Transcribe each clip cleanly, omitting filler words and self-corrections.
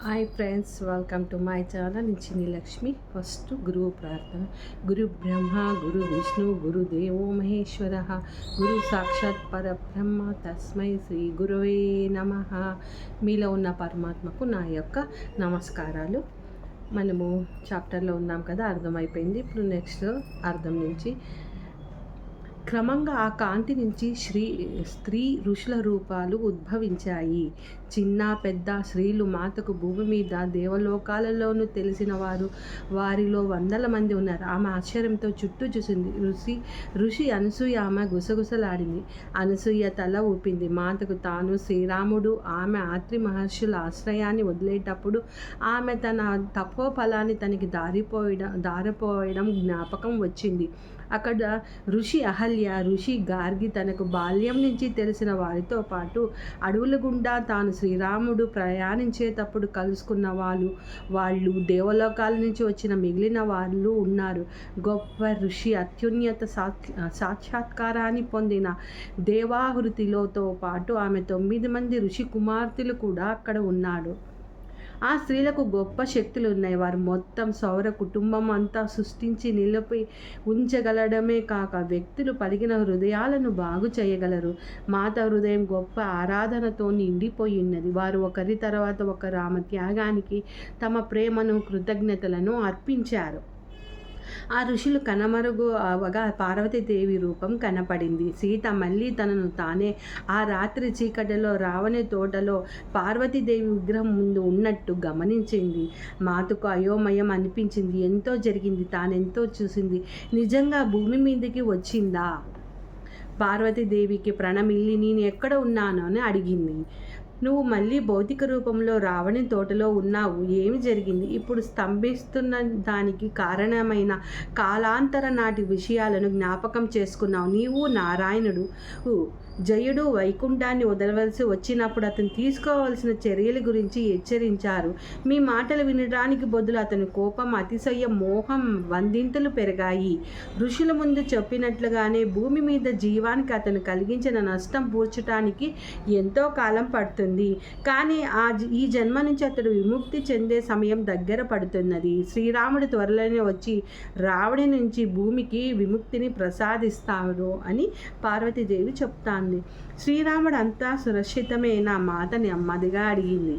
Hi friends, welcome to my channel. చిన్ని Lakshmi. First గురువు ప్రార్థన. గురు బ్రహ్మ గురు విష్ణు గురు దేవో మహేశ్వర గురు సాక్షాత్ పరబ్రహ్మ తస్మై శ్రీ గురువే నమః. మీలో ఉన్న పరమాత్మకు నా యొక్క నమస్కారాలు. మనము చాప్టర్లో ఉన్నాం కదా, అర్థమైపోయింది. ఇప్పుడు నెక్స్ట్ అర్థం నుంచి క్రమంగా ఆ కాంతి నుంచి స్త్రీ ఋషుల రూపాలు ఉద్భవించాయి. చిన్న పెద్ద స్త్రీలు మాతకు భూమి మీద దేవలోకాలలోనూ తెలిసిన వారిలో వందల మంది ఉన్నారు. ఆమె ఆశ్చర్యంతో చుట్టూ చూసింది. ఋషి అనసూయ ఆమె గుసగుసలాడింది. అనసూయ తల ఊపింది. మాతకు తాను శ్రీరాముడు ఆమె ఆత్రి మహర్షుల ఆశ్రయాన్ని వదిలేటప్పుడు ఆమె తన తపోఫలాన్ని తనకి దారిపోయడం జ్ఞాపకం వచ్చింది. అక్కడ ఋషి అహల్య, ఋషి గార్గి తనకు బాల్యం నుంచి తెలిసిన వారితో పాటు అడవుల గుండా తాను శ్రీరాముడు ప్రయాణించేటప్పుడు కలుసుకున్న వాళ్ళు దేవలోకాల నుంచి వచ్చిన మిగిలిన వాళ్ళు ఉన్నారు. గొప్ప ఋషి అత్యున్నత సాక్షాత్కారాన్ని పొందిన దేవాహృతిలోతో పాటు ఆమె 9 మంది ఋషి కుమార్తెలు కూడా అక్కడ ఉన్నాడు. ఆ స్త్రీలకు గొప్ప శక్తులు ఉన్నాయి. వారు మొత్తం సౌర కుటుంబం అంతా సృష్టించి నిలిపి ఉంచగలడమే కాక వ్యక్తులు పలికిన హృదయాలను బాగు చేయగలరు. మాత హృదయం గొప్ప ఆరాధనతో నిండిపోయి ఉన్నది. వారు ఒకరి తర్వాత ఒకరు ఆమె త్యాగానికి తమ ప్రేమను కృతజ్ఞతలను అర్పించారు. ఆ ఋషులు కనుమరుగు అవగా పార్వతీదేవి రూపం కనపడింది. సీత మళ్ళీ తనను తానే ఆ రాత్రి చీకటిలో రావణి తోటలో పార్వతీదేవి విగ్రహం ముందు ఉన్నట్టు గమనించింది. మాతకు అయోమయం అనిపించింది. ఎంతో జరిగింది, తానెంతో చూసింది. నిజంగా భూమి మీదకి వచ్చిందా? పార్వతీదేవికి ప్రణమిల్లి నేను ఎక్కడ ఉన్నాను అని అడిగింది. నువ్వు మళ్ళీ భౌతిక రూపంలో రావణి తోటలో ఉన్నావు. ఏమి జరిగింది? ఇప్పుడు స్తంభిస్తున్న దానికి కారణమైన కాలాంతర నాటి విషయాలను జ్ఞాపకం చేసుకున్నావు. నీవు నారాయణుడు జయుడు వైకుంఠాన్ని వదలవలసి వచ్చినప్పుడు అతను తీసుకోవాల్సిన చర్యల గురించి హెచ్చరించారు. మీ మాటలు వినడానికి బదులు అతని కోపం, అతిశయ, మోహం వందింతలు పెరిగాయి. ఋషుల ముందు చెప్పినట్లుగానే భూమి మీద జీవానికి అతను కలిగించిన నష్టం పూడ్చడానికి ఎంతో కాలం పడుతుంది. కానీ ఈ జన్మ నుంచి అతడు విముక్తి చెందే సమయం దగ్గర పడుతున్నది. శ్రీరాముడు త్వరలోనే వచ్చి రావణి నుంచి భూమికి విముక్తిని ప్రసాదిస్తాడు అని పార్వతీదేవి చెప్తాను. శ్రీరాముడు అంతా సురక్షితమే? నా మాత నెమ్మదిగా అడిగింది.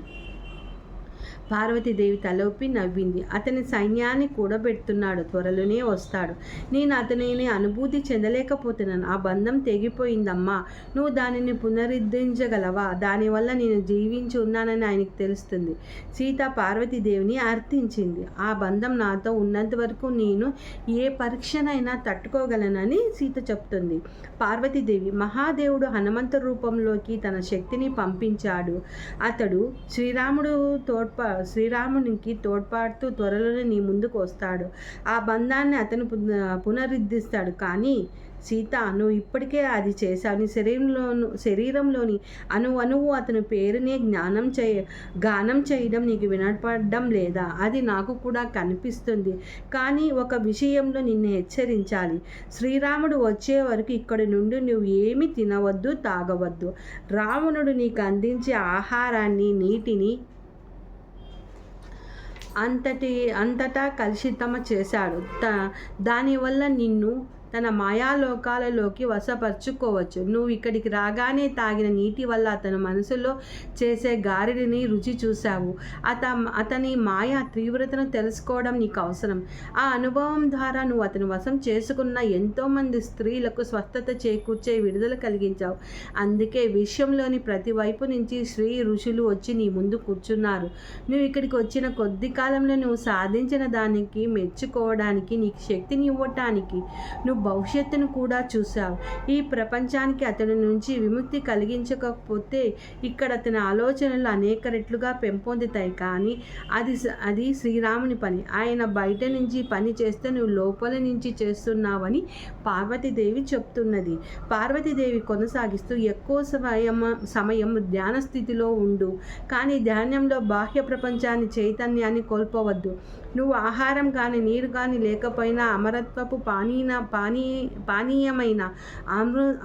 పార్వతీదేవి తలొప్పి నవ్వింది. అతని సైన్యాన్ని కూడబెడుతున్నాడు, త్వరలోనే వస్తాడు. నేను అతనిని అనుభూతి చెందలేకపోతున్నాను. ఆ బంధం తెగిపోయిందమ్మా. నువ్వు దానిని పునరుద్ధరించగలవా? దానివల్ల నేను జీవించి ఉన్నానని ఆయనకు తెలుస్తుంది. సీత పార్వతీదేవిని అర్థించింది. ఆ బంధం నాతో ఉన్నంత వరకు నేను ఏ పరీక్షనైనా తట్టుకోగలనని సీత చెప్తుంది. పార్వతీదేవి మహాదేవుడు హనుమంత రూపంలోకి తన శక్తిని పంపించాడు. అతడు శ్రీరామునికి తోడ్పాడుతూ త్వరలోనే నీ ముందుకు వస్తాడు. ఆ బంధాన్ని అతను పునరుద్ధరిస్తాడు. కానీ సీత, నువ్వు ఇప్పటికే అది చేశావు. నీ శరీరంలోని అణువు అతని పేరునే గానం చేయడం నీకు వినపడడం లేదా? అది నాకు కూడా కనిపిస్తుంది. కానీ ఒక విషయంలో నిన్ను హెచ్చరించాలి. శ్రీరాముడు వచ్చే వరకు ఇక్కడి నుండి నువ్వు ఏమీ తినవద్దు, తాగవద్దు. రావణుడు నీకు అందించే ఆహారాన్ని, నీటిని అంతటా కలుషితం చేశాడు. దానివల్ల నిన్ను తన మాయాలోకాలలోకి వశపరుచుకోవచ్చు. నువ్వు ఇక్కడికి రాగానే తాగిన నీటి వల్ల అతని మనసులో చేసే గారిడిని రుచి చూశావు. అతని మాయా తీవ్రతను తెలుసుకోవడం నీకు అవసరం. ఆ అనుభవం ద్వారా నువ్వు అతని వశం చేసుకున్న ఎంతోమంది స్త్రీలకు స్వస్థత చేకూర్చే విడుదల కలిగించావు. అందుకే విశ్వంలోని ప్రతి వైపు నుంచి ఋషులు వచ్చి నీ ముందు కూర్చున్నారు. నువ్వు ఇక్కడికి వచ్చిన కొద్ది కాలంలో నువ్వు సాధించిన దానికి మెచ్చుకోవడానికి, నీకు శక్తిని ఇవ్వటానికి నువ్వు భవిష్యత్తును కూడా చూశావు. ఈ ప్రపంచానికి అతని నుంచి విముక్తి కలిగించకపోతే ఇక్కడ అతని ఆలోచనలు అనేక రెట్లుగా పెంపొందుతాయి. కానీ అది శ్రీరాముని పని. ఆయన బయట నుంచి పని చేస్తే నువ్వు లోపల నుంచి చేస్తున్నావని పార్వతీదేవి చెప్తున్నది. పార్వతీదేవి కొనసాగిస్తూ, ఎక్కువ సమయం ధ్యాన స్థితిలో ఉండు. కానీ ధ్యానంలో బాహ్య ప్రపంచాన్ని, చైతన్యాన్ని కోల్పోవద్దు. నువ్వు ఆహారం కానీ నీరు కానీ లేకపోయినా అమరత్వపు పానీయమైన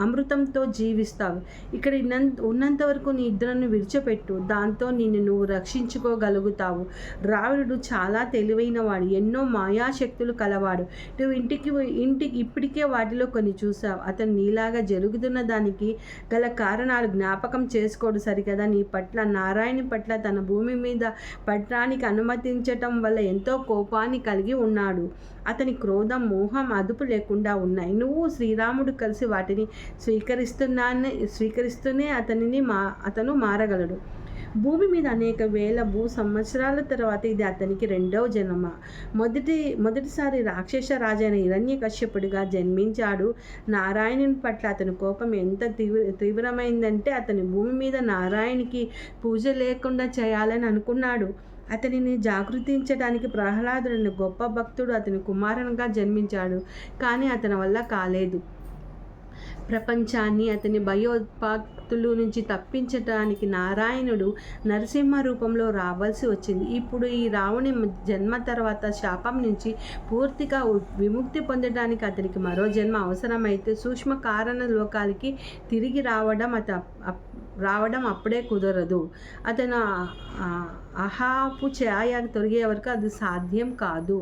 అమృతంతో జీవిస్తావు. ఇక్కడ ఉన్నంత వరకు నీ నిద్రను విడిచిపెట్టు, దాంతో నిన్ను నువ్వు రక్షించుకోగలుగుతావు. రావణుడు చాలా తెలివైనవాడు, ఎన్నో మాయాశక్తులు కలవాడు. నువ్వు ఇంటికి ఇప్పటికే వాటిలో కొన్ని చూసావు. అతను నీలాగా జరుగుతున్న దానికి గల కారణాలు జ్ఞాపకం చేసుకోడు సరికదా. నీ పట్ల, నారాయణి పట్ల తన భూమి మీద పట్టడానికి అనుమతించటం వల్ల ఎంతో కోపాన్ని కలిగి ఉన్నాడు. అతని క్రోధం, మోహం అదుపు లేకుండా ఉన్నాయి. నువ్వు శ్రీరాముడు కలిసి వాటిని స్వీకరిస్తూనే అతను మారగలడు. భూమి మీద అనేక వేల సంవత్సరాల తర్వాత ఇది అతనికి రెండవ జన్మ. మొదటిసారి రాక్షస రాజైన హిరణ్యకశ్యపుడిగా జన్మించాడు. నారాయణుని పట్ల అతని కోపం ఎంత తీవ్రమైందంటే అతని భూమి మీద నారాయణునికి పూజ లేకుండా చేయాలని అనుకున్నాడు. అతనిని జాగృతించడానికి ప్రహ్లాదుని గొప్ప భక్తుడు అతని కుమారునిగా జన్మించాడు. కానీ అతని వల్ల కాలేదు. ప్రపంచాన్ని అతని భయోత్పాతుల నుంచి తప్పించడానికి నారాయణుడు నరసింహ రూపంలో రావాల్సి వచ్చింది. ఇప్పుడు ఈ రావణి జన్మ తర్వాత శాపం నుంచి పూర్తిగా విముక్తి పొందడానికి అతనికి మరో జన్మ అవసరమైతే సూక్ష్మ కారణ లోకాలకి తిరిగి రావడం అప్పుడే కుదరదు. అతను అహాపు ఛాయ తొలగే వరకు అది సాధ్యం కాదు.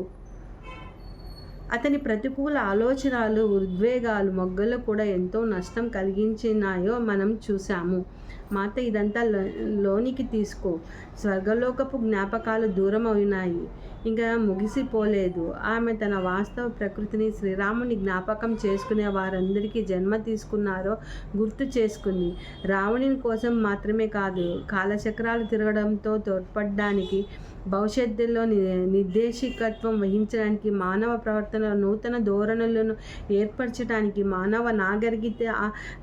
అతని ప్రతికూల ఆలోచనలు, ఉద్వేగాలు మొగ్గలు కూడా ఎంతో నష్టం కలిగించినాయో మనం చూసాము. మాత, ఇదంతా లోనికి తీసుకో. స్వర్గలోకపు జ్ఞాపకాలు దూరం అయినాయి, ఇంకా ముగిసిపోలేదు. ఆమె తన వాస్తవ ప్రకృతిని, శ్రీరాముని జ్ఞాపకం చేసుకునే వారందరికీ జన్మ తీసుకున్నారో గుర్తు చేసుకుంది. రావణుని కోసం మాత్రమే కాదు, కాలచక్రాలు తిరగడంతో తోడ్పడడానికి, భవిష్యత్తులో నిర్దేశకత్వం వహించడానికి, మానవ ప్రవర్తన నూతన ధోరణులను ఏర్పరచడానికి, మానవ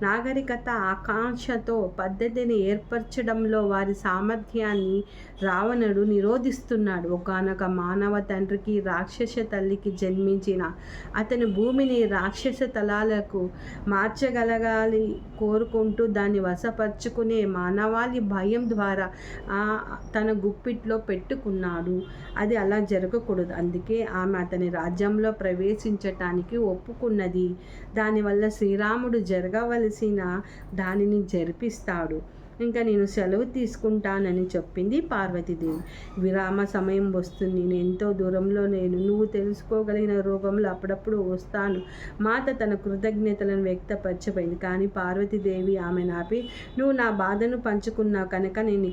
నాగరికత ఆకాంక్షతో పద్ధతిని ఏర్పరచడంలో వారి సామర్థ్యాన్ని రావణుడు నిరోధిస్తున్నాడు. ఒకానొక మానవ తండ్రికి, రాక్షస తల్లికి జన్మించిన అతను భూమిని రాక్షస తలాలకు మార్చగలగాలి కోరుకుంటూ దాన్ని వశపరుచుకునే మానవాళి భయం ద్వారా తన గుప్పిట్లో పెట్టుకున్నాడు. అది అలా జరగకూడదు. అందుకే ఆమె అతని రాజ్యంలో ప్రవేశించటానికి ఒప్పుకున్నది. దానివల్ల శ్రీరాముడు జరగవలసిన దానిని జరిపిస్తాడు. ఇంకా నేను సెలవు తీసుకుంటానని చెప్పింది పార్వతీదేవి. విరామ సమయం వస్తుంది. నేను ఎంతో దూరంలో నువ్వు తెలుసుకోగలిగిన రూపంలో అప్పుడప్పుడు వస్తాను. మాత తన కృతజ్ఞతలను వ్యక్తపరచబోయింది. కానీ పార్వతీదేవి ఆమె నాపి, నువ్వు నా బాధను పంచుకున్నావు కనుక నేను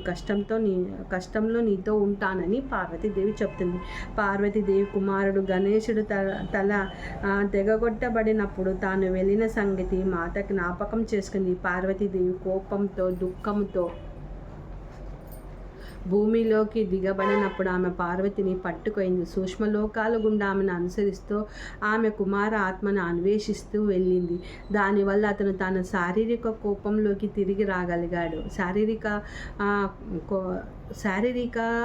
కష్టంలో నీతో ఉంటానని పార్వతీదేవి చెప్తుంది. పార్వతీదేవి కుమారుడు గణేశుడు తల తెగగొట్టబడినప్పుడు తాను వెళ్ళిన సంగతి మాత జ్ఞాపకం చేసుకుంది. పార్వతీదేవి కోపంతో, దుఃఖంతో భూమిలోకి దిగబడినప్పుడు ఆమె పార్వతిని పట్టుకొయింది. సూక్ష్మలోకాల గుండా ఆమెను అనుసరిస్తూ ఆమె కుమార ఆత్మను అన్వేషిస్తూ వెళ్ళింది. దానివల్ల అతను తన శారీరక కోపంలోకి తిరిగి రాగలిగాడు. శారీరకంగా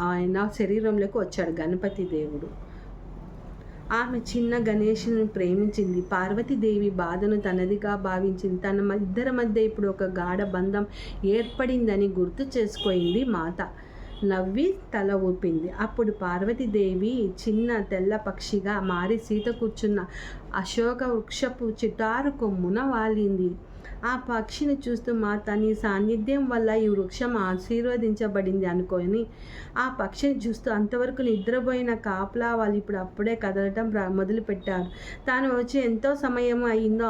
ఆయన శరీరంలోకి వచ్చాడు గణపతి దేవుడు. ఆమె చిన్న గణేశుని ప్రేమించింది. పార్వతీదేవి బాధను తనదిగా భావించింది. తన ఇద్దరి మధ్య ఇప్పుడు ఒక గాఢ బంధం ఏర్పడిందని గుర్తు చేసుకోయింది మాత. నవ్వి తల ఊపింది. అప్పుడు పార్వతీదేవి చిన్న తెల్ల పక్షిగా మారి సీత కూర్చున్న అశోక వృక్షపు చిటారు కొమ్మున వాలింది. ఆ పక్షిని చూస్తూ మాత, నీ సాన్నిధ్యం వల్ల ఈ వృక్షం ఆశీర్వదించబడింది అనుకొని ఆ పక్షిని చూస్తూ అంతవరకు నిద్రపోయిన కాపలా వాళ్ళు అప్పుడే కదలటం మొదలుపెట్టారు. తాను వచ్చి ఎంతో సమయం అయిందో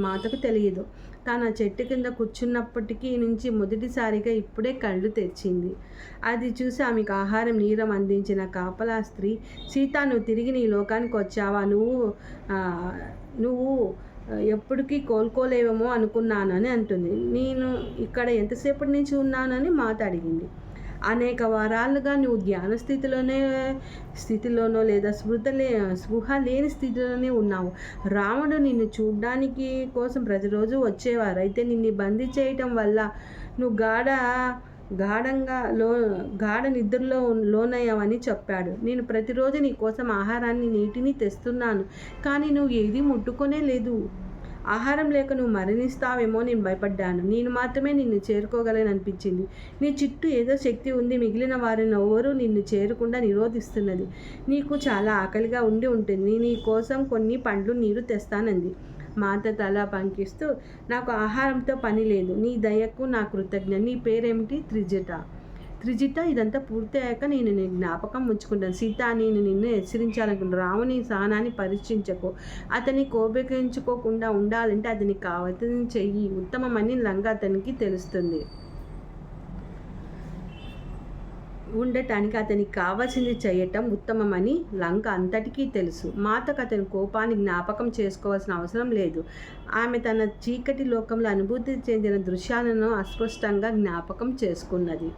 మాతకు తెలియదు. తాను ఆ చెట్టు కింద కూర్చున్నప్పటికీ నుంచి మొదటిసారిగా ఇప్పుడే కళ్ళు తెరిచింది. అది చూసి ఆమెకు ఆహారం, నీరం అందించిన కాపలా స్త్రీ, సీత, నువ్వు తిరిగి నీ లోకానికి వచ్చావా? నువ్వు ఎప్పటికీ కోలుకోలేవేమో అనుకున్నానని అంటుంది. నేను ఇక్కడ ఎంతసేపటి నుంచి ఉన్నానని మాత అడిగింది. అనేక వారాలుగా నువ్వు ధ్యాన స్థితిలోనో లేదా స్పృహ లేని స్థితిలోనే ఉన్నావు. రావణుడు నిన్ను చూడ్డానికి కోసం ప్రతిరోజు వచ్చేవారు. అయితే నిన్ను బందీ చేయటం వల్ల నువ్వు గాఢ నిద్రలో లోనయ్యావని చెప్పాడు. నేను ప్రతిరోజు నీ కోసం ఆహారాన్ని, నీటిని తెస్తున్నాను, కానీ నువ్వు ఏది ముట్టుకొనే లేదు. ఆహారం లేక నువ్వు మరణిస్తావేమో నేను భయపడ్డాను. నేను మాత్రమే నిన్ను చేరుకోగలననిపించింది. నీ చుట్టూ ఏదో శక్తి ఉంది. మిగిలిన వారిని ఎవరూ నిన్ను చేరకుండా నిరోధిస్తున్నది. నీకు చాలా ఆకలిగా ఉండి ఉంటుంది. నీ కోసం కొన్ని పండ్లు నీరు తెస్తానంది. మాత తల పంకిస్తూ, నాకు ఆహారంతో పని లేదు. నీ దయకు నా కృతజ్ఞ. నీ పేరేమిటి? త్రిజిత, ఇదంతా పూర్తయ్యాక నేను నీ జ్ఞాపకం ఉంచుకుంటాను. సీత, నేను నిన్ను హెచ్చరించాలనుకుంటున్నాను. రాముని సహనాన్ని పరీక్షించకు. అతన్ని కోపగించుకోకుండా ఉండాలంటే అతనికి కావాల్సింది చెయ్యి. ఉత్తమమని లంగా అతనికి తెలుస్తుంది. ఉండటానికి అతనికి కావాల్సింది చేయటం ఉత్తమమని లంక అంతటికీ తెలుసు. మాతకు అతని కోపాన్ని జ్ఞాపకం చేసుకోవాల్సిన అవసరం లేదు. ఆమె తన చీకటి లోకంలో అనుభూతి చెందిన దృశ్యాలను అస్పష్టంగా జ్ఞాపకం చేసుకున్నది.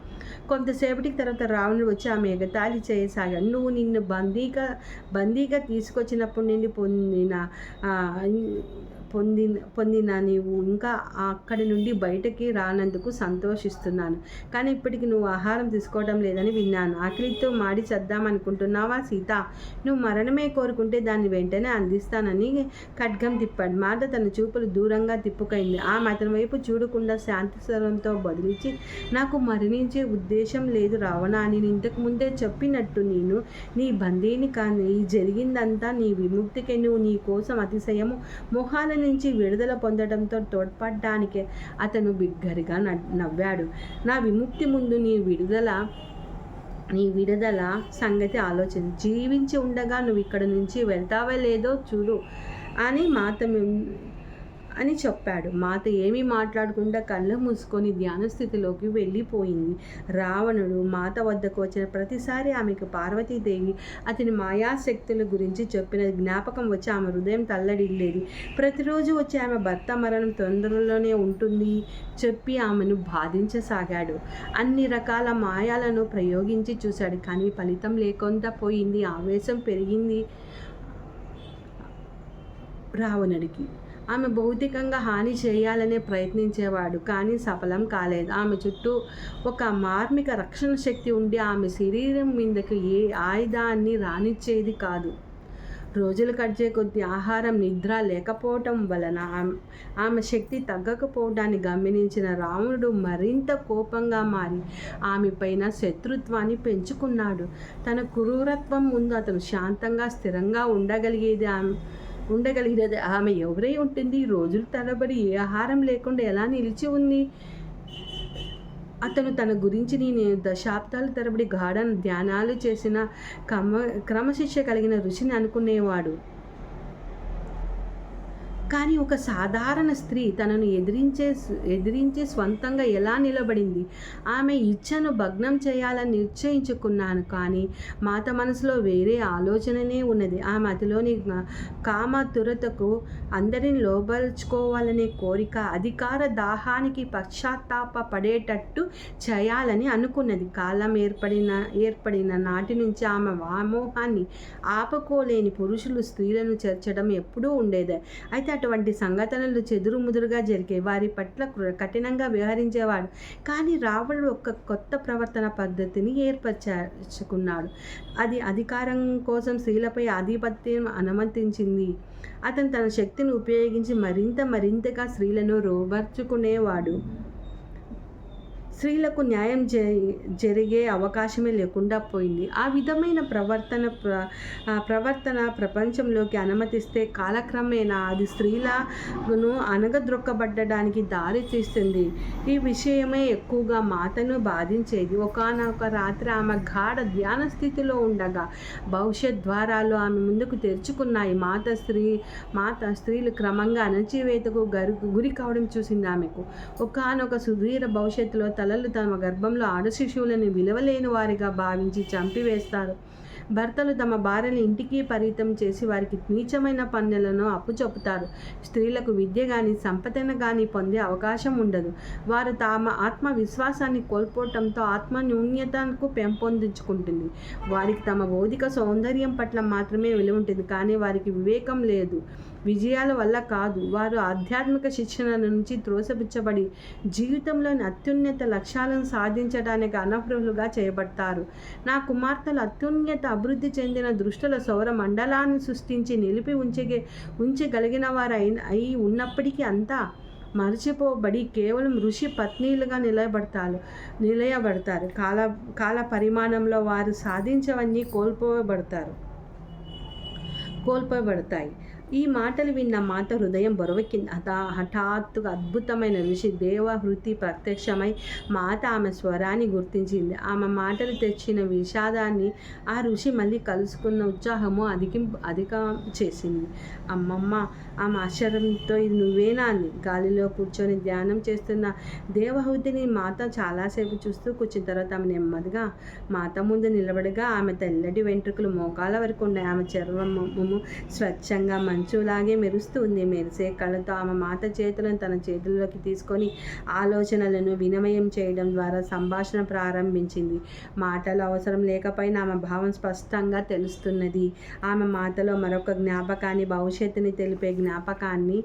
కొంతసేపటికి తర్వాత రావణుడు వచ్చి ఆమె ఎగతాళి చేయసాగాడు. నువ్వు నిన్ను బందీగా తీసుకొచ్చినప్పుడు నుండి పొందిన నీవు ఇంకా అక్కడి నుండి బయటకి రానందుకు సంతోషిస్తున్నాను. కానీ ఇప్పటికి నువ్వు ఆహారం తీసుకోవడం లేదని విన్నాను. ఆకలితో మాడి చద్దామనుకుంటున్నావా సీత? నువ్వు మరణమే కోరుకుంటే దాన్ని వెంటనే అందిస్తానని ఖడ్గం తిప్పాడు. మాత తన చూపులు దూరంగా తిప్పుకైంది. ఆమె అతని వైపు చూడకుండా శాంతి స్వరంతో బదిలించి, నాకు మరణించే ఉద్దేశం లేదు రావణ. నేను ఇంతకు ముందే చెప్పినట్టు నేను నీ బందీని కానీ జరిగిందంతా నీ విముక్తికి. నువ్వు నీ కోసం అతిశయము మొహాల నుంచి విడుదల పొందడంతో తోడ్పడడానికే. అతను బిగ్గరగా నవ్వాడు. నా విముక్తి ముందు నీ విడుదల సంగతి ఆలోచన. జీవించి ఉండగా నువ్వు ఇక్కడ నుంచి వెళ్తావో లేదో చూడు అని చెప్పాడు. మాత ఏమీ మాట్లాడకుండా కళ్ళు మూసుకొని ధ్యాన స్థితిలోకి వెళ్ళిపోయింది. రావణుడు మాత వద్దకు వచ్చిన ప్రతిసారి ఆమెకు పార్వతీదేవి అతని మాయాశక్తుల గురించి చెప్పిన జ్ఞాపకం వచ్చి ఆమె హృదయం తల్లడిల్లేది. ప్రతిరోజు వచ్చి ఆమె భర్త మరణం తొందరలోనే ఉంటుంది చెప్పి ఆమెను బాధించసాగాడు. అన్ని రకాల మాయాలను ప్రయోగించి చూశాడు. కానీ ఫలితం లేకుండా పోయింది. ఆవేశం పెరిగింది రావణుడికి. ఆమె భౌతికంగా హాని చేయాలనే ప్రయత్నించేవాడు, కానీ సఫలం కాలేదు. ఆమె చుట్టూ ఒక మార్మిక రక్షణ శక్తి ఉండి ఆమె శరీరం మీదకు ఏ ఆయుధాన్ని రానిచ్చేది కాదు. రోజులు గడిచే కొద్దీ ఆహారం నిద్ర లేకపోవటం వలన ఆమె శక్తి తగ్గకపోవడాన్ని గమనించిన రావణుడు మరింత కోపంగా మారి ఆమె పైన శత్రుత్వాన్ని పెంచుకున్నాడు. తన క్రూరత్వం ముందు అతను శాంతంగా స్థిరంగా ఉండగలిగేది ఆమె ఎవరై ఉంటుంది? రోజుల తరబడి ఏ ఆహారం లేకుండా ఎలా నిలిచి ఉంది? అతను తన గురించి నేను దశాబ్దాల తరబడి గాఢ ధ్యానాలు చేసిన క్రమశిక్ష కలిగిన ఋషిని అనుకునేవాడు. కానీ ఒక సాధారణ స్త్రీ తనను ఎదిరించి స్వంతంగా ఎలా నిలబడింది? ఆమె ఇచ్ఛను భగ్నం చేయాలని నిశ్చయించుకున్నాను, కానీ మాత మనసులో వేరే ఆలోచననే ఉన్నది. ఆమె అతిలోని కామతురతకు అందరిని లోబరుచుకోవాలనే కోరిక, అధికార దాహానికి పశ్చాత్తాప పడేటట్టు చేయాలని అనుకున్నది. కాలం ఏర్పడిన నాటి నుంచి ఆమె వ్యామోహాన్ని ఆపుకోలేని పురుషులు స్త్రీలను చేర్చడం ఎప్పుడూ ఉండేది. అయితే అటువంటి సంఘటనలు చెదురుముదురుగా జరిగాయి. వారి పట్ల కఠినంగా వ్యవహరించేవాడు. కానీ రావణుడు ఒక కొత్త ప్రవర్తన పద్ధతిని ఏర్పరచుకున్నాడు. అది అధికారం కోసం స్త్రీలపై ఆధిపత్యం అనుమతించింది. అతను తన శక్తిని ఉపయోగించి మరింతగా స్త్రీలను రోబర్చుకునేవాడు. స్త్రీలకు న్యాయం జరిగే అవకాశమే లేకుండా పోయింది. ఆ విధమైన ప్రవర్తన ప్రపంచంలోకి అనుమతిస్తే కాలక్రమేణా అది స్త్రీలను అణగద్రొక్కబడ్డానికి దారి తీస్తుంది. ఈ విషయమే ఎక్కువగా మాతను బాధించేది. ఒకానొక రాత్రి ఆమె గాఢ ధ్యాన స్థితిలో ఉండగా భవిష్యత్ ద్వారాలు ఆమె ముందుకు తెరుచుకున్నాయి. మాత స్త్రీలు క్రమంగా అణచివేతకు గురి కావడం చూసింది. ఆమెకు ఒకానొక సుదీర్ఘ భవిష్యత్తులో తలలు తమ గర్భంలో ఆడ శిశువులను విలువలేని వారిగా భావించి చంపివేస్తారు. భర్తలు తమ భార్యను ఇంటికి పరిమితం చేసి వారికి నీచమైన పనులను అప్పుచెపుతారు. స్త్రీలకు విద్య కానీ సంపదను కానీ పొందే అవకాశం ఉండదు. వారు తమ ఆత్మవిశ్వాసాన్ని కోల్పోవటంతో ఆత్మ న్యూన్యతకు పెంపొందించుకుంటుంది. వారికి తమ భౌతిక సౌందర్యం పట్ల మాత్రమే విలువ ఉంటుంది, కానీ వారికి వివేకం లేదు. విజయాల వల్ల కాదు. వారు ఆధ్యాత్మిక శిక్షణ నుంచి త్రోసిపుచ్చబడి జీవితంలోని అత్యున్నత లక్ష్యాలను సాధించడానికి అనర్హులుగా చేయబడతారు. నా కుమార్తెలు అత్యున్నత అభివృద్ధి చెందిన దృష్టుల సౌర మండలాన్ని సృష్టించి నిలిపి ఉంచగలిగిన వారు అయి ఉన్నప్పటికీ అంతా మరచిపోబడి కేవలం ఋషి పత్నీలుగా నిలయబడతారు. కాల పరిమాణంలో వారు సాధించవన్నీ కోల్పోబడతాయి. ఈ మాటలు విన్న మాత హృదయం బరువెక్కింది. హఠాత్తుగా అద్భుతమైన ఋషి దేవహృతి ప్రత్యక్షమై మాత ఆమె స్వరాన్ని గుర్తించింది. ఆమె మాటలు తెచ్చిన విషాదాన్ని ఆ ఋషి మళ్ళీ కలుసుకున్న ఉత్సాహము అధికం చేసింది. అమ్మమ్మ, ఆమె ఆశ్చర్యంతో ఇది నువ్వేనా అంది. గాలిలో కూర్చొని ధ్యానం చేస్తున్న దేవహృతిని మాత చాలాసేపు చూస్తూ కూర్చున్న తర్వాత ఆమె నెమ్మదిగా మాత ముందు నిలబడగా ఆమె తెల్లటి వెంట్రుకలు మోకాల వరకు ఉన్నాయి. ఆమె చర్మము స్వచ్ఛంగా మంచులాగే మెరుస్తుంది. మెరిసే కళ్ళతో ఆమె మాత చేతులను తన చేతుల్లోకి తీసుకొని ఆలోచనలను వినిమయం చేయడం ద్వారా సంభాషణ ప్రారంభించింది. మాటలు అవసరం లేకపోయినా ఆమె భావం స్పష్టంగా తెలుస్తున్నది. ఆమె మాటలో మరొక జ్ఞాపకాన్ని, భవిష్యత్తుని తెలిపే జ్ఞాపకాన్ని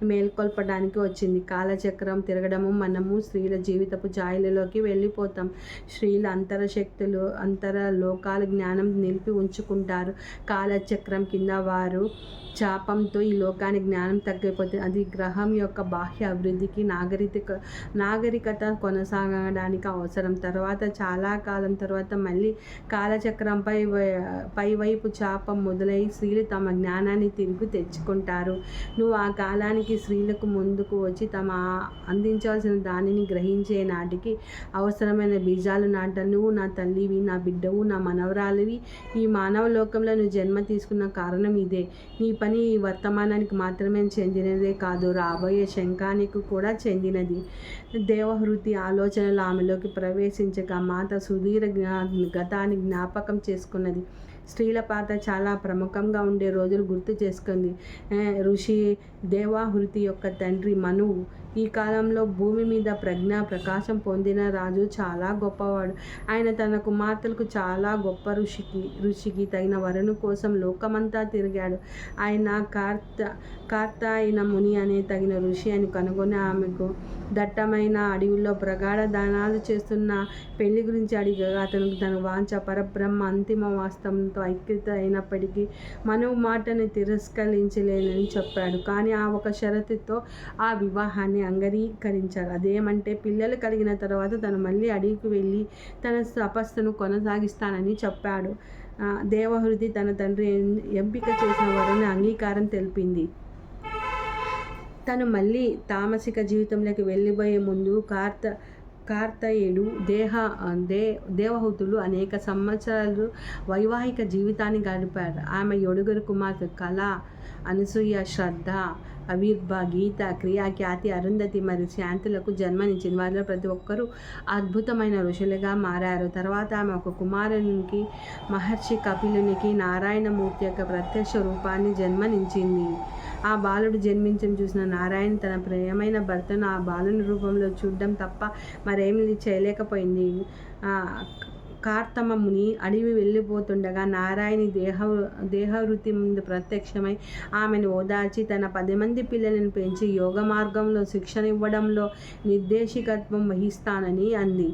మేల్కొల్పడానికి వచ్చింది. కాలచక్రం తిరగడము. మనము స్త్రీల జీవితపు ఛాయలలోకి వెళ్ళిపోతాం. స్త్రీలు అంతరశక్తులు, అంతరలోకాల జ్ఞానం నిలిపి ఉంచుకుంటారు. కాలచక్రం కింద వారు శాపంతో ఈ లోకానికి జ్ఞానం తగ్గిపోతుంది. అది గ్రహం యొక్క బాహ్య అభివృద్ధికి, నాగరికత కొనసాగడానికి అవసరం. తర్వాత చాలా కాలం తర్వాత మళ్ళీ కాలచక్రం పైవైపు శాపం మొదలై స్త్రీలు తమ జ్ఞానాన్ని తిరిగి తెచ్చుకుంటారు. నువ్వు ఆ కాలానికి స్త్రీలకు ముందుకు వచ్చి తమ అందించాల్సిన దానిని గ్రహించే నాటికి అవసరమైన బీజాలు నాటాలి. నువ్వు నా తల్లివి, నా బిడ్డవు, నా మనవరాలివి. ఈ మానవ లోకంలో నువ్వు జన్మ తీసుకున్న కారణం ఇదే. నీ పని ఈ వర్తమానానికి మాత్రమే చెందినదే కాదు, రాబోయే శంఖానికి కూడా చెందినది. దేవహృతి ఆలోచనలు ఆమెలోకి ప్రవేశించగా మాత సుదీర్ఘ గతాన్ని జ్ఞాపకం చేసుకున్నది. స్త్రీల పాత్ర చాలా ప్రముఖంగా ఉండే రోజులు గుర్తు చేసుకుంది. ఋషి దేవహృతి యొక్క తండ్రి మనువు ఈ కాలంలో భూమి మీద ప్రకాశం పొందిన రాజు, చాలా గొప్పవాడు. ఆయన తన కుమార్తెలకు చాలా గొప్ప ఋషికి తగిన వరుణు కోసం లోకమంతా తిరిగాడు. ఆయన కార్తాయన ముని అనే తగిన ఋషి అని కనుగొని ఆమెకు దట్టమైన అడవిలో ప్రగాఢ దానాలు చేస్తున్న పెళ్లి గురించి అడిగగా అతను తన వాంఛ పరబ్రహ్మ అంతిమ వాస్తవంతో ఐక్యత అయినప్పటికీ మనువు మాటను తిరస్కరించలేనని చెప్పాడు. కానీ ఆ ఒక షరతుతో ఆ వివాహాన్ని అంగీకరించాడు. అదేమంటే పిల్లలు కలిగిన తర్వాత తను మళ్ళీ అడవికి వెళ్ళి తన తపస్సును కొనసాగిస్తానని చెప్పాడు. దేవహృతి తన తండ్రి ఎంపిక చేసిన వారిని అంగీకారం తెలిపింది. తను మళ్ళీ తామసిక జీవితంలోకి వెళ్ళిపోయే ముందు కార్తేయుడు దేవహూతులు అనేక సంవత్సరాలు వైవాహిక జీవితాన్ని గడిపారు. ఆమె 7 కుమార్తె కళ, అనసూయ, శ్రద్ధ, అవిర్భ, గీత, క్రియా, ఖ్యాతి, అరుంధతి మరియు శాంతులకు జన్మనిచ్చింది. వారిలో ప్రతి ఒక్కరూ అద్భుతమైన ఋషులుగా మారారు. తర్వాత ఆమె ఒక కుమారునికి, మహర్షి కపిలునికి నారాయణమూర్తి యొక్క ప్రత్యక్ష రూపాన్ని జన్మనిచ్చింది. ఆ బాలుడు జన్మించడం చూసిన నారాయణ తన ప్రియమైన భర్తను ఆ బాలుని రూపంలో చూడడం తప్ప మరేమీ చేయలేకపోయింది. కార్తమ ముని అడవి వెళ్ళిపోతుండగా నారాయణి దేహవృత్తి ముందు ప్రత్యక్షమై ఆమెను ఓదార్చి తన 10 మంది పిల్లలను పెంచి యోగ మార్గంలో శిక్షణ ఇవ్వడంలో నిర్దేశకత్వం వహిస్తానని అంది.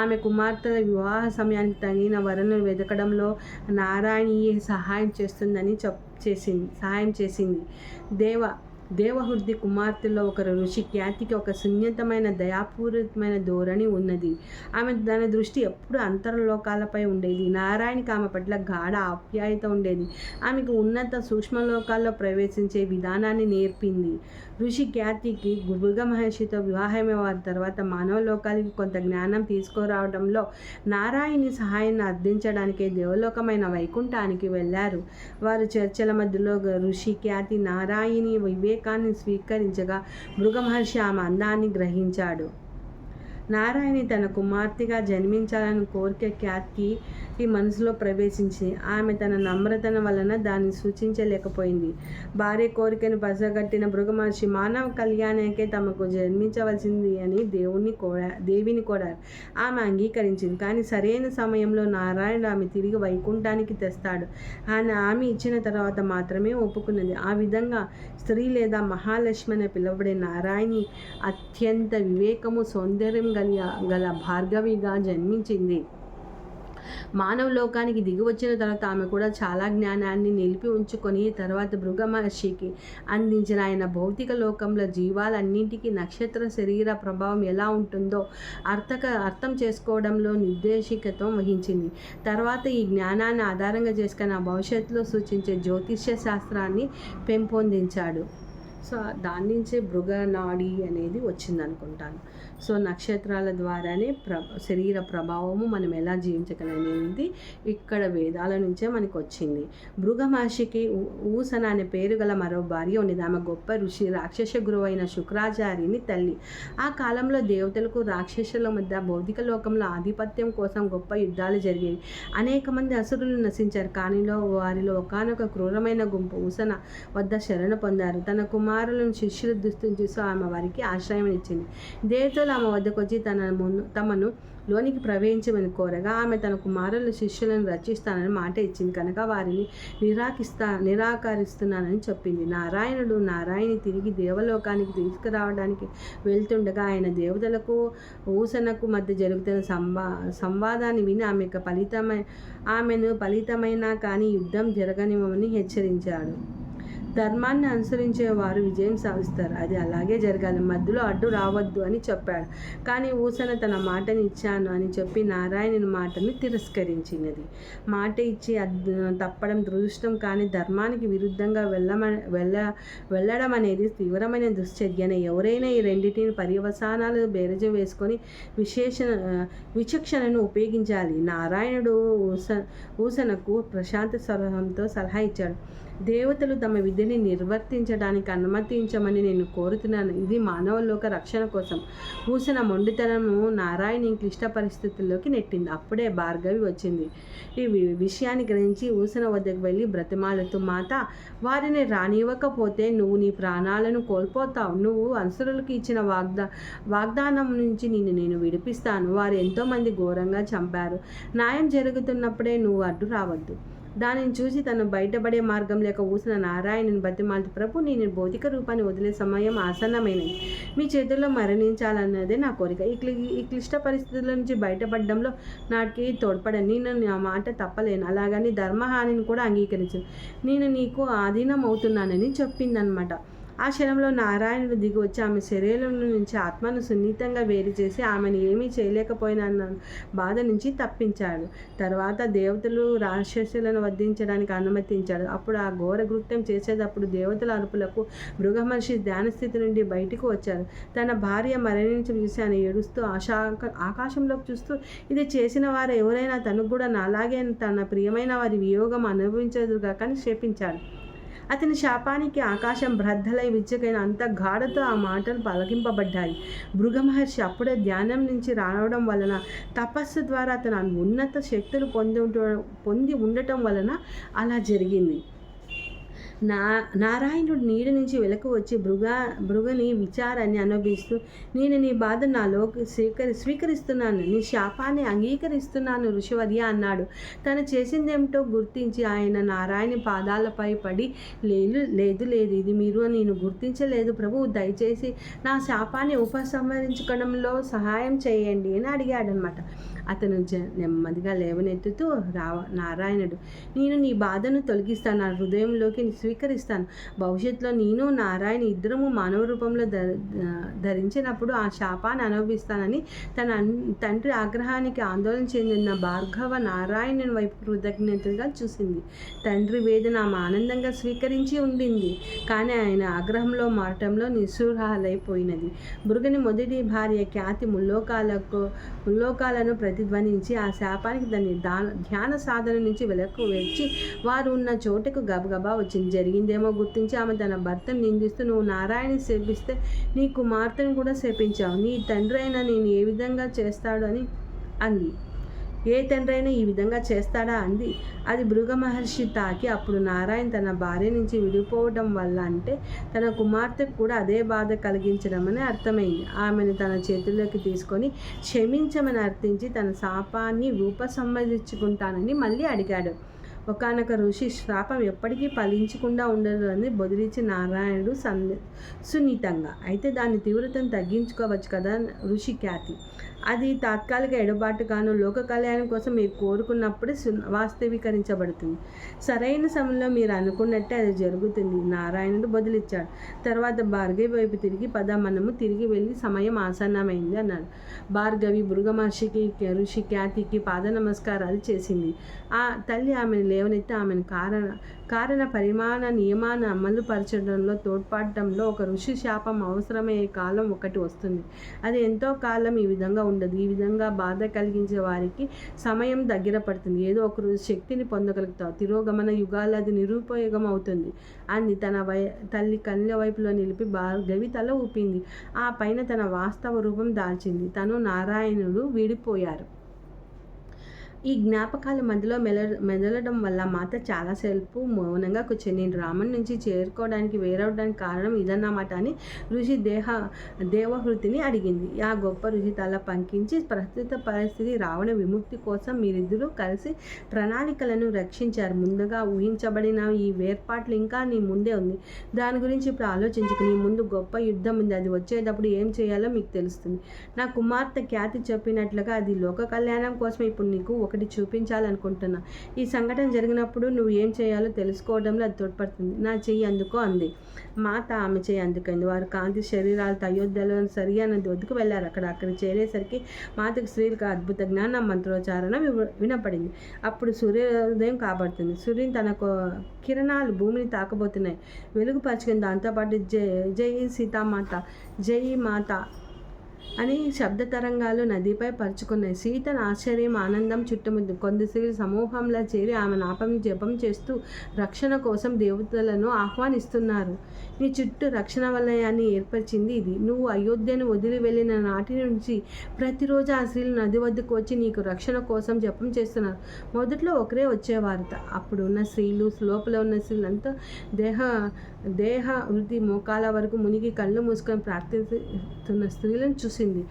ఆమె కుమార్తెల వివాహ సమయానికి తగిన వరుణను వెతకడంలో నారాయణియే సహాయం చేసింది. దేవహృతి కుమార్తెలో ఒకరు ఋషి ఖ్యాతికి ఒక సున్నితమైన దయాపూరితమైన ధోరణి ఉన్నది. ఆమె తన దృష్టి ఎప్పుడు అంతర్లోకాలపై ఉండేది. నారాయణకి ఆమె పట్ల గాఢ ఆప్యాయత ఉండేది. ఆమెకు ఉన్నత సూక్ష్మలోకాల్లో ప్రవేశించే విధానాన్ని నేర్పింది. ఋషి ఖ్యాతికి భృగ మహర్షితో వివాహమైన తర్వాత మానవ లోకానికి కొంత జ్ఞానం తీసుకురావడంలో నారాయణి సహాయాన్ని అందించడానికి దేవలోకమైన వైకుంఠానికి వెళ్ళారు. వారు చర్చల మధ్యలో ఋషి ఖ్యాతి నారాయణి వివేకాన్ని స్వీకరించగా భృగ మహర్షి ఆమె అందాన్ని గ్రహించాడు. నారాయణి తన కుమార్తెగా జన్మించాలని కోరిక ఖ్యాతికి ఈ మనసులో ప్రవేశించి ఆమె తన నమ్రతన వలన దాన్ని సూచించలేకపోయింది. భార్య కోరికను పసగట్టిన భృగుమహర్షి మానవ కళ్యాణానికే తమకు జన్మించవలసింది అని దేవిని కోరారు. ఆమె అంగీకరించింది. కానీ సరైన సమయంలో నారాయణుడు ఆమె తిరిగి వైకుంఠానికి తెస్తాడు అని హామీ ఇచ్చిన తర్వాత మాత్రమే ఒప్పుకున్నది. ఆ విధంగా స్త్రీ లేదా మహాలక్ష్మి అని పిలువబడే నారాయణి అత్యంత వివేకము సౌందర్యం గల భార్గవిగా జన్మించింది. మానవ లోకానికి దిగి వచ్చిన తర్వాత ఆమె కూడా చాలా జ్ఞానాన్ని నిలిపి ఉంచుకొని తర్వాత భృగు మహర్షికి అందించిన ఆయన భౌతిక లోకంలో జీవాలన్నింటికీ నక్షత్ర శరీర ప్రభావం ఎలా ఉంటుందో అర్థం చేసుకోవడంలో నిర్దేశికత్వం వహించింది. తర్వాత ఈ జ్ఞానాన్ని ఆధారంగా చేసుకుని ఆ భవిష్యత్తులో సూచించే జ్యోతిష్య శాస్త్రాన్ని పెంపొందించాడు. సో దాని నుంచే భృగనాడి అనేది వచ్చింది అనుకుంటాను. సో నక్షత్రాల ద్వారానే శరీర ప్రభావము మనం ఎలా జీవించగలనేది ఇక్కడ వేదాల నుంచే మనకు వచ్చింది. భృగు మహర్షికి ఊసన అనే పేరు గల మరో భార్య ఉండేది. ఆమె గొప్ప ఋషి రాక్షస గురువు అయిన శుక్రాచార్యుని తల్లి. ఆ కాలంలో దేవతలకు రాక్షసుల మధ్య భౌతిక లోకంలో ఆధిపత్యం కోసం గొప్ప యుద్ధాలు జరిగేవి. అనేక మంది అసురులు నశించారు. కానీ వారిలో ఒకానొక క్రూరమైన గుంపు ఊసన వద్ద శరణ పొందారు. తన కుమారులను శిష్యుల దుస్తులు చూసి ఆమె వారికి ఆశ్రయం ఇచ్చింది. దేవతలు ఆమె వద్దకు వచ్చి తమను లోనికి ప్రవేశించమని కోరగా ఆమె తన కుమారుల శిష్యులను రచిస్తానని మాట ఇచ్చింది కనుక వారిని నిరాకరిస్తున్నానని చెప్పింది. నారాయణి తిరిగి దేవలోకానికి తీసుకురావడానికి వెళ్తుండగా ఆయన దేవతలకు ఊసనకు మధ్య జరుగుతున్న సంవాదాన్ని విని ఆమెను ఫలితమైనా కానీ యుద్ధం జరగనివ్వమని హెచ్చరించాడు. ధర్మాన్ని అనుసరించే వారు విజయం సాధిస్తారు. అది అలాగే జరగాలి. మధ్యలో అడ్డు రావద్దు అని చెప్పాడు. కానీ ఊసన తన మాటని ఇచ్చాను అని చెప్పి నారాయణుని మాటను తిరస్కరించినది. మాట ఇచ్చి తప్పడం దురదృష్టం. కానీ ధర్మానికి విరుద్ధంగా వెళ్ళడం అనేది తీవ్రమైన దుశ్చర్యనే. ఎవరైనా ఈ రెండింటిని పర్యవసానాలు బేరజు వేసుకొని విచక్షణను ఉపయోగించాలి. నారాయణుడు ఊసనకు ప్రశాంత స్వరంతో సలహా ఇచ్చాడు. దేవతలు తమ విధిని నిర్వర్తించడానికి అనుమతించమని నేను కోరుతున్నాను. ఇది మానవలోక రక్షణ కోసం. ఊసన మొండితనము నారాయణి క్లిష్ట పరిస్థితుల్లోకి నెట్టింది. అప్పుడే భార్గవి వచ్చింది. ఈ విషయాన్ని గ్రహించి ఊసన వద్దకు వెళ్ళి బ్రతిమాలుతూ, మాత, వారిని రానివ్వకపోతే నువ్వు నీ ప్రాణాలను కోల్పోతావు. నువ్వు అసురులకు ఇచ్చిన వాగ్దానం నుంచి నేను విడిపిస్తాను. వారు ఎంతోమంది ఘోరంగా చంపారు. న్యాయం జరుగుతున్నప్పుడే నువ్వు అడ్డు రావద్దు. దానిని చూసి తను బయటపడే మార్గం లేక ఊసిన నారాయణుని బతిమాలుతూ, ప్రభు, నేను భౌతిక రూపాన్ని వదిలే సమయం ఆసన్నమైనది. మీ చేతుల్లో మరణించాలన్నదే నా కోరిక. ఈ క్లిష్ట పరిస్థితుల నుంచి బయటపడడంలో నాటికి తోడ్పడని నేను నా మాట తప్పలేను. అలాగని ధర్మహానిని కూడా అంగీకరించను. నేను నీకు ఆధీనం అవుతున్నానని చెప్పిందనమాట. ఆ క్షణంలో నారాయణుడు దిగి వచ్చి ఆమె శరీరం నుంచి ఆత్మను సున్నితంగా వేరు చేసి ఆమెను ఏమీ చేయలేకపోయిన బాధ నుంచి తప్పించాడు. తర్వాత దేవతలు రాక్షసులను వధించడానికి అనుమతించాడు. అప్పుడు ఆ ఘోర కృత్యం చేసేటప్పుడు దేవతల అరుపులకు భృగు మహర్షి ధ్యానస్థితి నుండి బయటకు వచ్చారు. తన భార్య మరణించి చూసి ఆయన ఏడుస్తూ ఆకాశంలోకి చూస్తూ, ఇది చేసిన వారు ఎవరైనా తనకు కూడా నాలాగే తన ప్రియమైన వారి వియోగం అనుభవించదుగా కానీ శపించాడు. అతని శాపానికి ఆకాశం బ్రద్దలై విచ్చకైన అంత గాఢతో ఆ మాటలు పలకింపబడ్డాయి. భృగు మహర్షి అప్పుడే ధ్యానం నుంచి రావడం వలన, తపస్సు ద్వారా అతను ఉన్నత శక్తులు పొంది ఉండటం వలన అలా జరిగింది. నారాయణుడు నీడ నుంచి వెలకు వచ్చి భృగుని విచారాన్ని అనుభవిస్తూ, నేను నీ బాధ నాలోకి స్వీకరిస్తున్నాను, నీ శాపాన్ని అంగీకరిస్తున్నాను ఋషివర్య అన్నాడు. తను చేసిందేమిటో గుర్తించి ఆయన నారాయణ పాదాలపై పడి, లేదు ఇది మీరు నేను గుర్తించలేదు ప్రభు, దయచేసి నా శాపాన్ని ఉపసంహరించుకోవడంలో సహాయం చేయండి అని అడిగాడనమాట. అతను నెమ్మదిగా లేవనెత్తుతూ, నారాయణుడు, నేను నీ బాధను తొలగిస్తాను, నా హృదయంలోకి స్వీకరిస్తాను. భవిష్యత్తులో నేను నారాయణ ఇద్దరము మానవ రూపంలో ధరించినప్పుడు ఆ శాపాన్ని అనుభవిస్తానని తన తండ్రి ఆగ్రహానికి ఆందోళన చెందిన భార్గవ నారాయణుని వైపు కృతజ్ఞతగా చూసింది. తండ్రి వేదన ఆమె ఆనందంగా స్వీకరించి ఉండింది. కానీ ఆయన ఆగ్రహంలో మారటంలో నిస్సృహాలైపోయినది. భృగుని మొదటి భార్య ఖ్యాతి ముల్లోకాలను ప్రతిధ్వనించి ఆ శాపానికి దాన్ని ధ్యాన సాధన నుంచి వెనక్కు వచ్చి వారు ఉన్న చోటుకు గబగబా వచ్చింది. జరిగిందేమో గుర్తించి ఆమె తన భర్తను నిందిస్తూ, నువ్వు నారాయణని శపిస్తే నీ కుమార్తెను కూడా శపించావు. నీ తండ్రి అయినా నేను ఏ విధంగా చేస్తాడు అని అంది. ఏ తండ్రి అయినా ఈ విధంగా చేస్తాడా అంది. అది భృగు మహర్షి తాకి అప్పుడు నారాయణ తన భార్య నుంచి విడిపోవడం వల్ల అంటే తన కుమార్తెకు కూడా అదే బాధ కలిగించడం అని అర్థమైంది. ఆమెను తన చేతుల్లోకి తీసుకొని క్షమించమని అర్థించి తన శాపాన్ని ఉపసంహరించుకుంటానని మళ్ళీ అడిగాడు. ఒకానొక ఋషి శాపం ఎప్పటికీ ఫలించకుండా ఉండదు అని బొదిరించి నారాయణుడు సున్నితంగా. అయితే దాని తీవ్రతను తగ్గించుకోవచ్చు కదా ఋషి ఖ్యాతి. అది తాత్కాలిక ఎడబాటుగాను లోక కళ్యాణం కోసం మీరు కోరుకున్నప్పుడే వాస్తవీకరించబడుతుంది. సరైన సమయంలో మీరు అనుకున్నట్టే అది జరుగుతుంది నారాయణుడు బదులిచ్చాడు. తర్వాత భార్గవి వైపు తిరిగి పద మనము తిరిగి వెళ్ళి సమయం ఆసన్నమైంది అన్నాడు. భార్గవి భృగు మహర్షికి ఋషి ఖ్యాతికి పాద నమస్కారాలు చేసింది. ఆ తల్లి ఆమెను లేవనెత్తి ఆమెను కారణ పరిమాణ నియమాన్ని అమలు పరచడంలో తోడ్పడటంలో ఒక ఋషి శాపం అవసరమయ్యే కాలం ఒకటి వస్తుంది. అది ఎంతో కాలం ఈ విధంగా ఉండదు. ఈ విధంగా బాధ కలిగించే వారికి సమయం దగ్గర పడుతుంది. ఏదో ఒక రోజు శక్తిని పొందగలుగుతావు. తిరోగమన యుగాలు అది నిరుపయోగం అవుతుంది అని తన తల్లి కళ్ళ వైపులో నిలిపి భార్గవి తల ఊపింది. ఆ పైన తన వాస్తవ రూపం దాల్చింది. తను నారాయణుడు విడిపోయారు. ఈ జ్ఞాపకాల మధ్యలో మెదలడం వల్ల మాత చాలాసేపు మౌనంగా కూర్చొని నేను రాముని నుంచి చేరుకోవడానికి వేరవడానికి కారణం ఇదన్నమాట అని ఋషి దేవహృతిని అడిగింది. ఆ గొప్ప ఋషి తల పంకించి ప్రస్తుత పరిస్థితి రావణ విముక్తి కోసం మీరిద్దరూ కలిసి ప్రణాళికలను రక్షించారు. ముందుగా ఊహించబడిన ఈ వేర్పాట్లు ఇంకా నీ ముందే ఉంది. దాని గురించి ఇప్పుడు ఆలోచించుకు. నీ ముందు గొప్ప యుద్ధం ఉంది. అది వచ్చేటప్పుడు ఏం చేయాలో మీకు తెలుస్తుంది. నా కుమార్తె ఖ్యాతి చెప్పినట్లుగా అది లోక కళ్యాణం కోసం ఇప్పుడు నీకు ఒకటి చూపించాలనుకుంటున్నా. ఈ సంఘటన జరిగినప్పుడు నువ్వు ఏం చేయాలో తెలుసుకోవడంలో అది తోడ్పడుతుంది. నా చెయ్యి అందుకో అంది. మాత ఆమె చెయ్యి అందుకుంది. వారు కాంతి శరీరాలతో అయోధ్యలో సరి అన్నది వద్దకు వెళ్ళారు. అక్కడ చేరేసరికి మాతకు స్త్రీలకు అద్భుత జ్ఞాన మంత్రోచ్చారణ వినపడింది. అప్పుడు సూర్యోదయం కాబడుతుంది. సూర్యుని తన కిరణాలు భూమిని తాకబోతున్నాయి. వెలుగు పరుచుకుంది. దాంతోపాటు జై సీతామాత, జై మాత అని శబ్ద తరంగాలు నదిపై పరుచుకున్నాయి. సీతను ఆశ్చర్యం ఆనందం చుట్టుముంది. కొందరు స్త్రీలు సమూహంలో చేరి ఆమె నాపం జపం చేస్తూ రక్షణ కోసం దేవతలను ఆహ్వానిస్తున్నారు. నీ చుట్టూ రక్షణ వలయాన్ని ఏర్పరిచింది ఇది. నువ్వు అయోధ్యను వదిలి వెళ్ళిన నాటి నుంచి ప్రతిరోజు ఆ స్త్రీలు నది వద్దకు వచ్చి నీకు రక్షణ కోసం జపం చేస్తున్నారు. మొదట్లో ఒకరే వచ్చేవారు. అప్పుడు ఉన్న స్త్రీలు లోపల ఉన్న స్త్రీలంతా దేహ వృద్ధి మోకాల వరకు మునిగి కళ్ళు మూసుకొని ప్రార్థిస్తున్న స్త్రీలను చూసింది.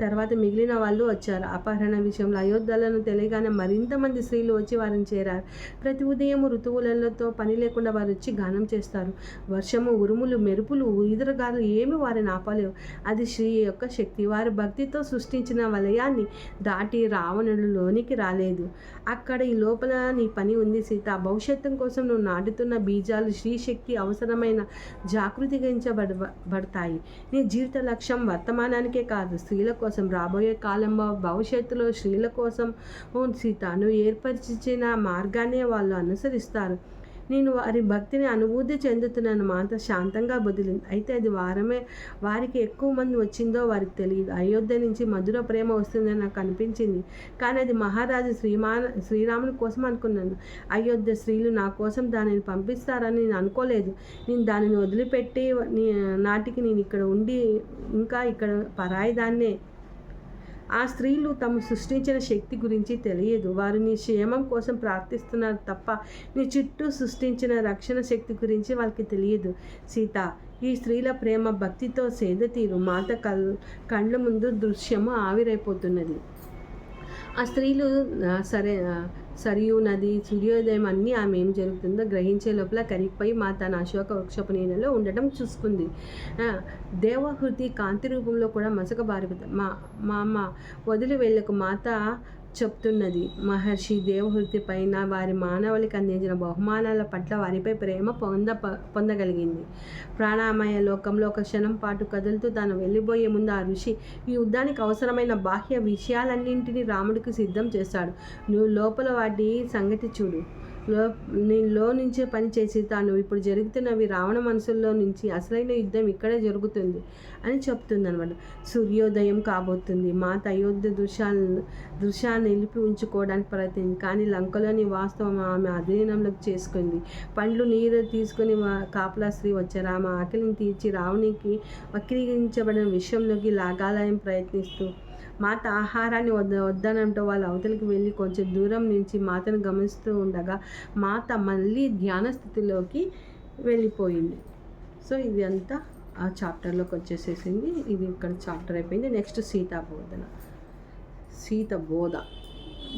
తర్వాత మిగిలిన వాళ్ళు వచ్చారు. అపహరణ విషయంలో అయోధ్యలను తెలియగానే మరింతమంది స్త్రీలు వచ్చి వారిని చేరారు. ప్రతి ఉదయం ఋతువులతో పని లేకుండా వారు వచ్చి గానం చేస్తారు. వర్షము, ఉరుములు, మెరుపులు, ఈదురుగాలు ఏమి వారిని ఆపలేవు. అది శ్రీ యొక్క శక్తి. వారి భక్తితో సృష్టించిన వలయాన్ని దాటి రావణుడు లోనికి రాలేదు. అక్కడ ఈ లోపల నీ పని ఉంది సీత. భవిష్యత్తు కోసం నువ్వు నాటుతున్న బీజాలు శ్రీశక్తి అవసరమైన జాగృతిగించబడతాయి. నీ జీవిత లక్ష్యం వర్తమానానికే కాదు, స్త్రీల కోసం, రాబోయే కాలంలో భవిష్యత్తులో స్త్రీల కోసం సీత నువ్వు ఏర్పరిచిన మార్గాన్నే వాళ్ళు అనుసరిస్తారు. నేను వారి భక్తిని అనుభూతి చెందుతున్నాను. మాత శాంతంగా బదిలింది. అయితే అది వారికి ఎక్కువ మంది వచ్చిందో వారికి తెలియదు. అయోధ్య నుంచి మధుర ప్రేమ వస్తుందని నాకు అనిపించింది. కానీ అది మహారాజు శ్రీరాముని కోసం అనుకున్నాను. అయోధ్య స్త్రీలు నా కోసం దానిని పంపిస్తారని నేను అనుకోలేదు. నేను దానిని వదిలిపెట్టి నాటికి నేను ఇక్కడ ఉండి ఇంకా ఇక్కడ పరాయిదాన్నే. ఆ స్త్రీలు తమ సృష్టించిన శక్తి గురించి తెలియదు. వారు నీ క్షేమం కోసం ప్రార్థిస్తున్నారు తప్ప నీ చుట్టూ సృష్టించిన రక్షణ శక్తి గురించి వాళ్ళకి తెలియదు. సీత, ఈ స్త్రీల ప్రేమ భక్తితో సేదతీరు. మాత కళ్ళ ముందు దృశ్యము ఆవిరైపోతున్నది. ఆ స్త్రీలు సరియు నది, సూర్యోదయం అన్నీ ఆమె ఏం జరుగుతుందో గ్రహించే లోపల కరిగిపోయి తన అశోక వృక్షపు నీళ్ళలో ఉండటం చూసుకుంది. దేవహృతి కాంతి రూపంలో కూడా మసకబారిపోతుంది. మా అమ్మ వదిలి వెళ్ళకు మాత చెప్తున్నది. మహర్షి దేవహృతి పైన వారి మానవులకి అందించిన బహుమానాల పట్ల వారిపై ప్రేమ పొందగలిగింది. ప్రాణామయ లోకంలో ఒక క్షణం పాటు కదులుతూ తాను వెళ్ళిపోయే ముందు ఆ ఋషి ఈ యుద్ధానికి అవసరమైన బాహ్య విషయాలన్నింటినీ రాముడికి సిద్ధం చేశాడు. నువ్వు లోపల వాటి సంగతి చూడు. లో నుంచే పనిచేసి తాను ఇప్పుడు జరుగుతున్నవి రావణ మనసుల్లో నుంచి అసలైన యుద్ధం ఇక్కడే జరుగుతుంది అని చెప్తుంది అనమాట. సూర్యోదయం కాబోతుంది. మాత అయోధ్య దృశ్యాన్ని నిలిపి ఉంచుకోవడానికి ప్రయత్నించింది, కానీ లంకలోని వాస్తవం ఆమె అధీనంలోకి చేసుకుంది. పండ్లు నీరు తీసుకుని కాపలా స్త్రీ వచ్చారు. ఆమె ఆకలిని తీర్చి రావణికి వక్రీకరించబడిన విషయంలోకి లాగాలని ప్రయత్నిస్తూ మాత ఆహారాన్ని వద్దనంటూ వాళ్ళు అవతలికి వెళ్ళి కొంచెం దూరం నుంచి మాతను గమనిస్తూ ఉండగా మాత మళ్ళీ ధ్యాన స్థితిలోకి వెళ్ళిపోయింది. సో ఇది అంతా ఆ చాప్టర్లోకి వచ్చేసేసింది. ఇది ఇక్కడ చాప్టర్ అయిపోయింది. నెక్స్ట్ సీత బోధ.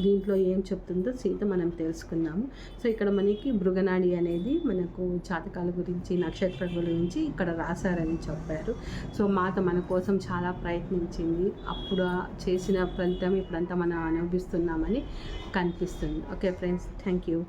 దీంట్లో ఏం చెప్తుందో సీత మనం తెలుసుకుందాము. సో ఇక్కడ మనకి భృగనాడి అనేది మనకు జాతకాల గురించి, నక్షత్రాల గురించి ఇక్కడ రాశారని చెప్పారు. సో మాత మన కోసం చాలా ప్రయత్నించింది. అప్పుడు చేసిన ఫలితం ఇప్పుడంతా మనం అనుభవిస్తున్నామని కనిపిస్తుంది. Okay friends, thank you.